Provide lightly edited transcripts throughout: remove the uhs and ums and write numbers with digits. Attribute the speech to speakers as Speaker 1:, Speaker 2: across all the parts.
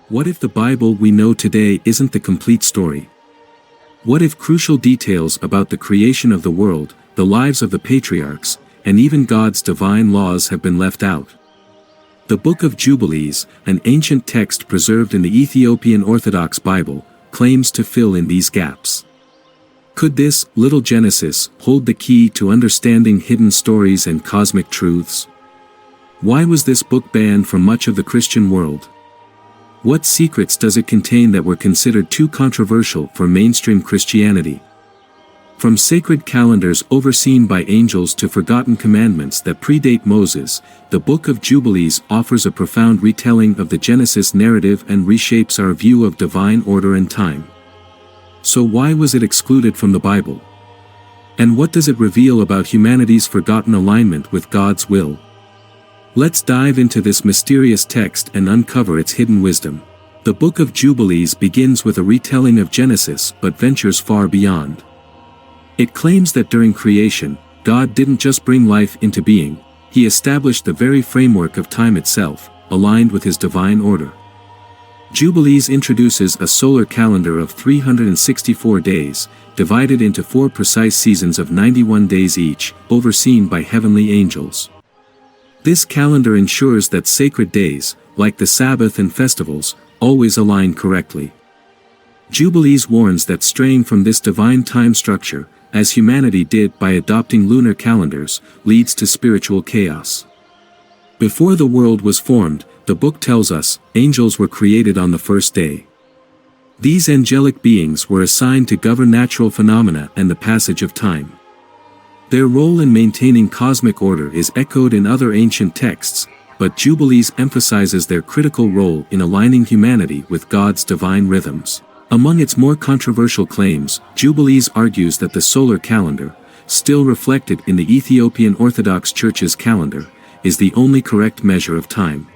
Speaker 1: What if the Bible we know today isn't the complete story? What if crucial details about the creation of the world, the lives of the patriarchs, and even God's divine laws have been left out? The Book of Jubilees, an ancient text preserved in the Ethiopian Orthodox Bible, claims to fill in these gaps. Could this little Genesis hold the key to understanding hidden stories and cosmic truths? Why was this book banned from much of the Christian world? What secrets does it contain that were considered too controversial for mainstream Christianity? From sacred calendars overseen by angels to forgotten commandments that predate Moses, the Book of Jubilees offers a profound retelling of the Genesis narrative and reshapes our view of divine order and time. So why was it excluded from the Bible? And what does it reveal about humanity's forgotten alignment with God's will? Let's dive into this mysterious text and uncover its hidden wisdom. The Book of Jubilees begins with a retelling of Genesis but ventures far beyond. It claims that during creation, God didn't just bring life into being, He established the very framework of time itself, aligned with His divine order. Jubilees introduces a solar calendar of 364 days, divided into 4 precise seasons of 91 days each, overseen by heavenly angels. This calendar ensures that sacred days, like the Sabbath and festivals, always align correctly. Jubilees warns that straying from this divine time structure, as humanity did by adopting lunar calendars, leads to spiritual chaos. Before the world was formed, the book tells us, angels were created on the first day. These angelic beings were assigned to govern natural phenomena and the passage of time. Their role in maintaining cosmic order is echoed in other ancient texts, but Jubilees emphasizes their critical role in aligning humanity with God's divine rhythms. Among its more controversial claims, Jubilees argues that the solar calendar, still reflected in the Ethiopian Orthodox Church's calendar, is the only correct measure of time.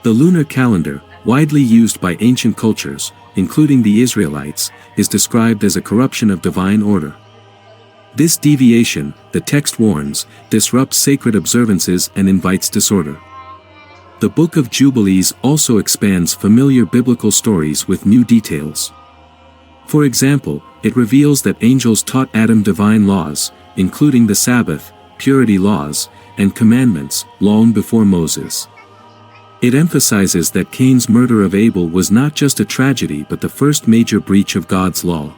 Speaker 1: The lunar calendar, widely used by ancient cultures, including the Israelites, is described as a corruption of divine order. This deviation, the text warns, disrupts sacred observances and invites disorder. The Book of Jubilees also expands familiar biblical stories with new details. For example, it reveals that angels taught Adam divine laws, including the Sabbath, purity laws, and commandments, long before Moses. It emphasizes that Cain's murder of Abel was not just a tragedy but the first major breach of God's law.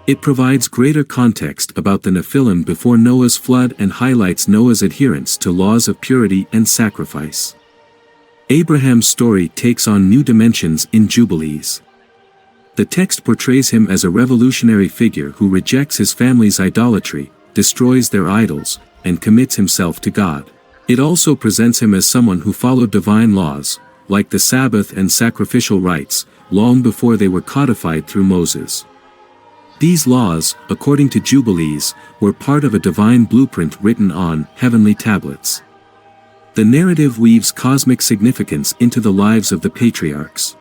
Speaker 1: It provides greater context about the Nephilim before Noah's flood and highlights Noah's adherence to laws of purity and sacrifice. Abraham's story takes on new dimensions in Jubilees. The text portrays him as a revolutionary figure who rejects his family's idolatry, destroys their idols, and commits himself to God. It also presents him as someone who followed divine laws, like the Sabbath and sacrificial rites, long before they were codified through Moses. These laws, according to Jubilees, were part of a divine blueprint written on heavenly tablets. The narrative weaves cosmic significance into the lives of the patriarchs.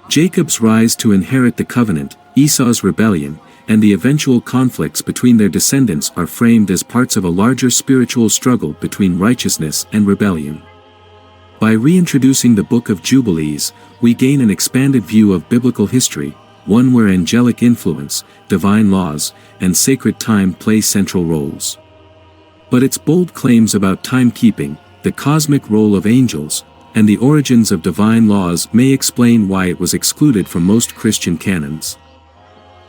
Speaker 1: Jacob's rise to inherit the covenant, Esau's rebellion, and the eventual conflicts between their descendants are framed as parts of a larger spiritual struggle between righteousness and rebellion. By reintroducing the Book of Jubilees, we gain an expanded view of biblical history, one where angelic influence, divine laws, and sacred time play central roles. But its bold claims about timekeeping, the cosmic role of angels, and the origins of divine laws may explain why it was excluded from most Christian canons.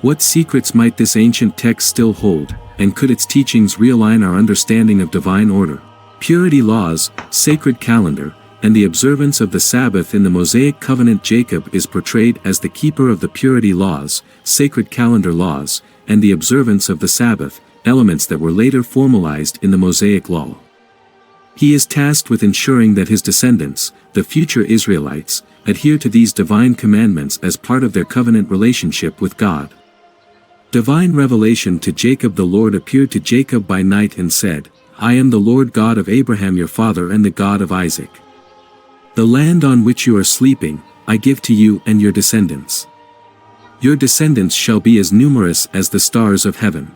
Speaker 1: What secrets might this ancient text still hold, and could its teachings realign our understanding of divine order? Purity laws, sacred calendar, and the observance of the Sabbath in the Mosaic covenant. Jacob is portrayed as the keeper of the purity laws, sacred calendar laws, and the observance of the Sabbath, elements that were later formalized in the Mosaic law. He is tasked with ensuring that his descendants, the future Israelites, adhere to these divine commandments as part of their covenant relationship with God. Divine revelation to Jacob. The Lord appeared to Jacob by night and said, "I am the Lord God of Abraham your father and the God of Isaac. The land on which you are sleeping, I give to you and your descendants. Your descendants shall be as numerous as the stars of heaven."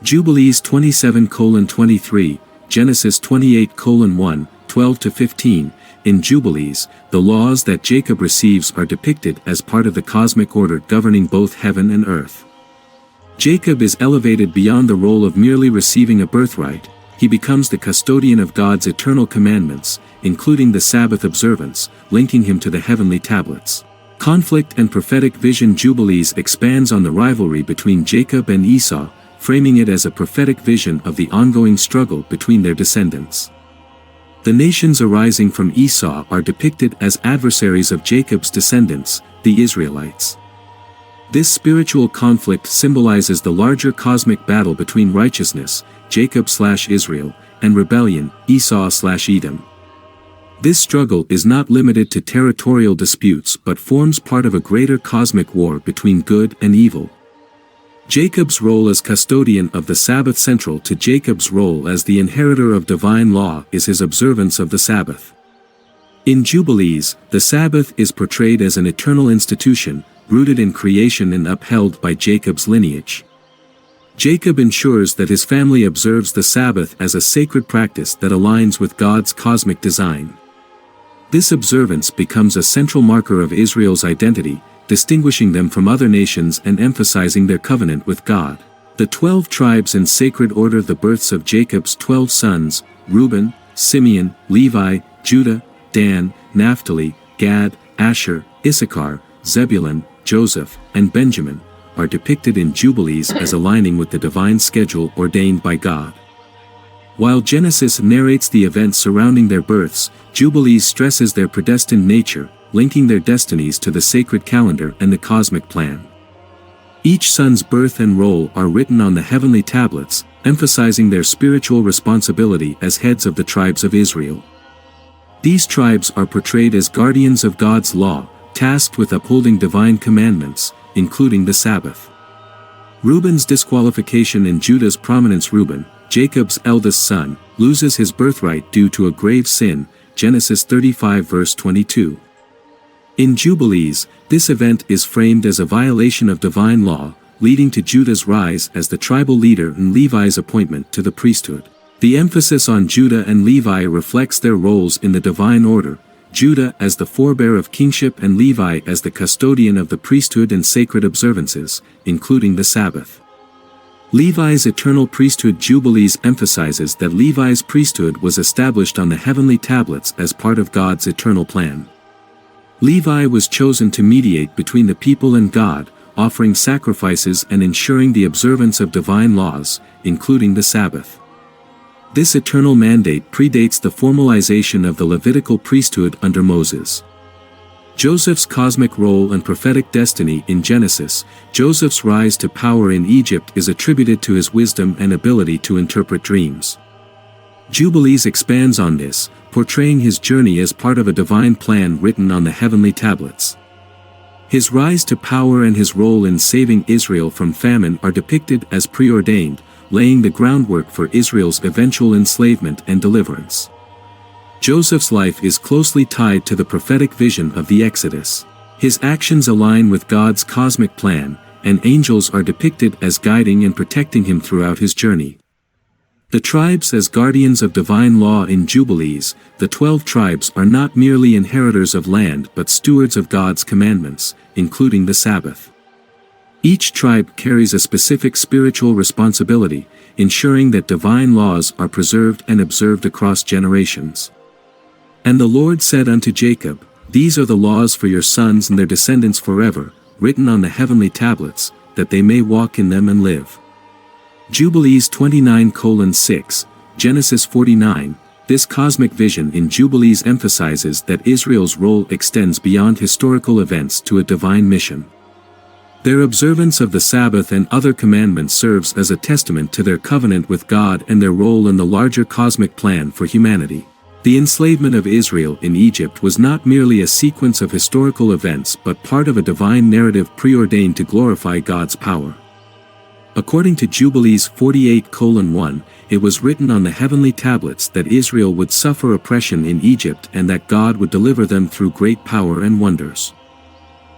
Speaker 1: Jubilees 27:23, Genesis 28:1, 12-15, in Jubilees, the laws that Jacob receives are depicted as part of the cosmic order governing both heaven and earth. Jacob is elevated beyond the role of merely receiving a birthright. He becomes the custodian of God's eternal commandments, including the Sabbath observance, linking him to the heavenly tablets. Conflict and prophetic vision. Jubilees expands on the rivalry between Jacob and Esau, framing it as a prophetic vision of the ongoing struggle between their descendants. The nations arising from Esau are depicted as adversaries of Jacob's descendants, the Israelites. This spiritual conflict symbolizes the larger cosmic battle between righteousness, Jacob/Israel, and rebellion, Esau/Edom. This struggle is not limited to territorial disputes but forms part of a greater cosmic war between good and evil. Jacob's role as custodian of the Sabbath. Central to Jacob's role as the inheritor of divine law is his observance of the Sabbath. In Jubilees, the Sabbath is portrayed as an eternal institution, rooted in creation and upheld by Jacob's lineage. Jacob ensures that his family observes the Sabbath as a sacred practice that aligns with God's cosmic design. This observance becomes a central marker of Israel's identity, distinguishing them from other nations and emphasizing their covenant with God. The 12 tribes in sacred order. The births of Jacob's 12 sons, Reuben, Simeon, Levi, Judah, Dan, Naphtali, Gad, Asher, Issachar, Zebulun, Joseph, and Benjamin, are depicted in Jubilees as aligning with the divine schedule ordained by God. While Genesis narrates the events surrounding their births, Jubilees stresses their predestined nature, linking their destinies to the sacred calendar and the cosmic plan. Each son's birth and role are written on the heavenly tablets, emphasizing their spiritual responsibility as heads of the tribes of Israel. These tribes are portrayed as guardians of God's law, tasked with upholding divine commandments, including the Sabbath. Reuben's disqualification and Judah's prominence. Reuben, Jacob's eldest son, loses his birthright due to a grave sin, Genesis 35 verse 22. In Jubilees, this event is framed as a violation of divine law, leading to Judah's rise as the tribal leader and Levi's appointment to the priesthood. The emphasis on Judah and Levi reflects their roles in the divine order, Judah as the forebear of kingship and Levi as the custodian of the priesthood and sacred observances, including the Sabbath. Levi's eternal priesthood. Jubilees emphasizes that Levi's priesthood was established on the heavenly tablets as part of God's eternal plan. Levi was chosen to mediate between the people and God, offering sacrifices and ensuring the observance of divine laws, including the Sabbath. This eternal mandate predates the formalization of the Levitical priesthood under Moses. Joseph's cosmic role and prophetic destiny. In Genesis, Joseph's rise to power in Egypt is attributed to his wisdom and ability to interpret dreams. Jubilees expands on this, portraying his journey as part of a divine plan written on the heavenly tablets. His rise to power and his role in saving Israel from famine are depicted as preordained, laying the groundwork for Israel's eventual enslavement and deliverance. Joseph's life is closely tied to the prophetic vision of the Exodus. His actions align with God's cosmic plan, and angels are depicted as guiding and protecting him throughout his journey. The tribes as guardians of divine law. In Jubilees, the 12 tribes are not merely inheritors of land but stewards of God's commandments, including the Sabbath. Each tribe carries a specific spiritual responsibility, ensuring that divine laws are preserved and observed across generations. And the Lord said unto Jacob, These are the laws for your sons and their descendants forever, written on the heavenly tablets, that they may walk in them and live. Jubilees 29:6, Genesis 49. This cosmic vision in Jubilees emphasizes that Israel's role extends beyond historical events to a divine mission. Their observance of the Sabbath and other commandments serves as a testament to their covenant with God and their role in the larger cosmic plan for humanity. The enslavement of Israel in Egypt was not merely a sequence of historical events but part of a divine narrative preordained to glorify God's power. According to Jubilees 48:1, it was written on the heavenly tablets that Israel would suffer oppression in Egypt and that God would deliver them through great power and wonders.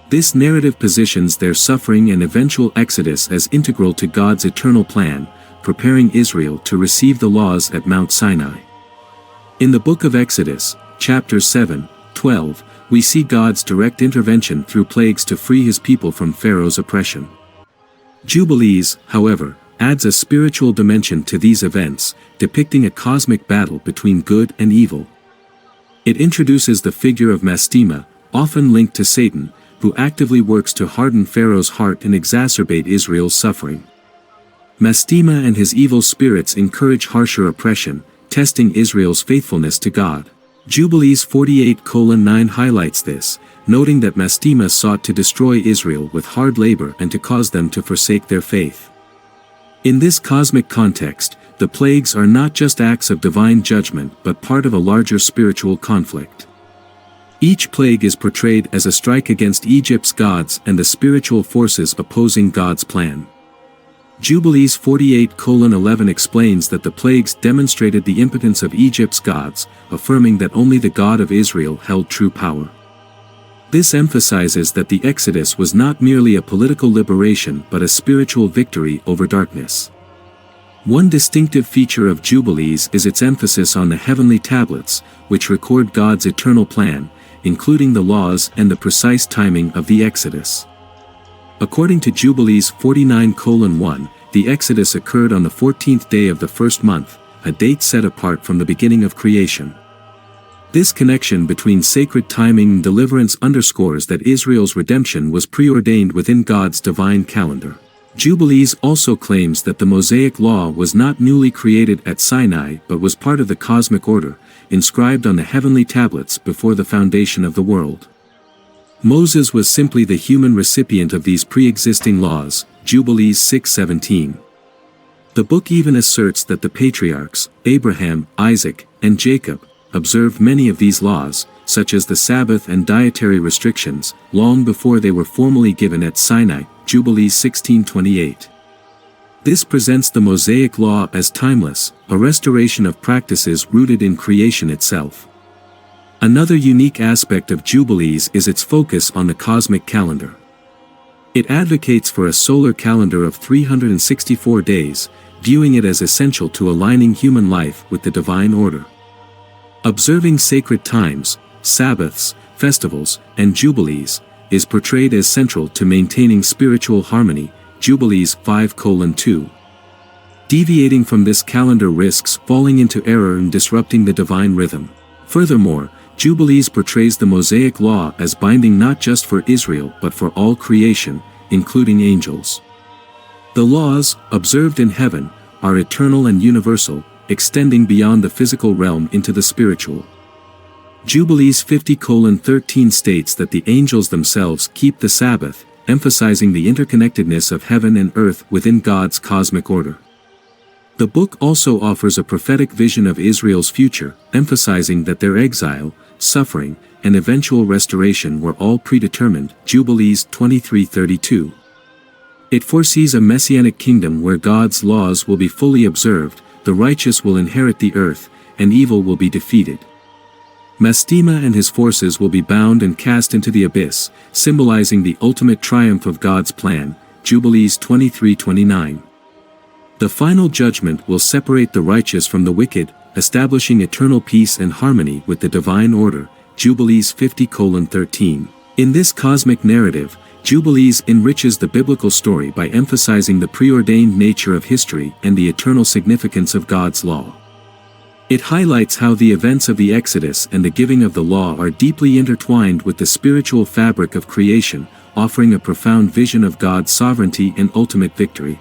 Speaker 1: This narrative positions their suffering and eventual exodus as integral to God's eternal plan, preparing Israel to receive the laws at Mount Sinai. In the Book of Exodus, chapters 7, 12, we see God's direct intervention through plagues to free his people from Pharaoh's oppression. Jubilees, however, adds a spiritual dimension to these events, depicting a cosmic battle between good and evil. It introduces the figure of Mastema, often linked to Satan, who actively works to harden Pharaoh's heart and exacerbate Israel's suffering. Mastema and his evil spirits encourage harsher oppression, testing Israel's faithfulness to God. Jubilees 48:9 highlights this, noting that Mastema sought to destroy Israel with hard labor and to cause them to forsake their faith. In this cosmic context, the plagues are not just acts of divine judgment but part of a larger spiritual conflict. Each plague is portrayed as a strike against Egypt's gods and the spiritual forces opposing God's plan. Jubilees 48:11 explains that the plagues demonstrated the impotence of Egypt's gods, affirming that only the God of Israel held true power. This emphasizes that the Exodus was not merely a political liberation but a spiritual victory over darkness. One distinctive feature of Jubilees is its emphasis on the heavenly tablets, which record God's eternal plan, including the laws and the precise timing of the Exodus. According to Jubilees 49:1, the Exodus occurred on the 14th day of the first month, a date set apart from the beginning of creation. This connection between sacred timing and deliverance underscores that Israel's redemption was preordained within God's divine calendar. Jubilees also claims that the Mosaic law was not newly created at Sinai but was part of the cosmic order, inscribed on the heavenly tablets before the foundation of the world. Moses was simply the human recipient of these pre-existing laws, Jubilees 6:17. The book even asserts that the patriarchs, Abraham, Isaac, and Jacob, observed many of these laws, such as the Sabbath and dietary restrictions, long before they were formally given at Sinai, Jubilees 16:28. This presents the Mosaic law as timeless, a restoration of practices rooted in creation itself. Another unique aspect of Jubilees is its focus on the cosmic calendar. It advocates for a solar calendar of 364 days, viewing it as essential to aligning human life with the divine order. Observing sacred times, Sabbaths, festivals, and Jubilees, is portrayed as central to maintaining spiritual harmony, Jubilees 5:2. Deviating from this calendar risks falling into error and disrupting the divine rhythm. Furthermore, Jubilees portrays the Mosaic law as binding not just for Israel but for all creation, including angels. The laws, observed in heaven, are eternal and universal, extending beyond the physical realm into the spiritual. Jubilees 50:13 states that the angels themselves keep the Sabbath, emphasizing the interconnectedness of heaven and earth within God's cosmic order. The book also offers a prophetic vision of Israel's future, emphasizing that their exile, suffering, and eventual restoration were all predetermined, Jubilees 23:32. It foresees a Messianic kingdom where God's laws will be fully observed, the righteous will inherit the earth, and evil will be defeated. Mastema and his forces will be bound and cast into the abyss, symbolizing the ultimate triumph of God's plan, Jubilees 23:29. The final judgment will separate the righteous from the wicked, establishing eternal peace and harmony with the divine order, Jubilees 50:13. In this cosmic narrative, Jubilees enriches the biblical story by emphasizing the preordained nature of history and the eternal significance of God's law. It highlights how the events of the Exodus and the giving of the law are deeply intertwined with the spiritual fabric of creation, offering a profound vision of God's sovereignty and ultimate victory.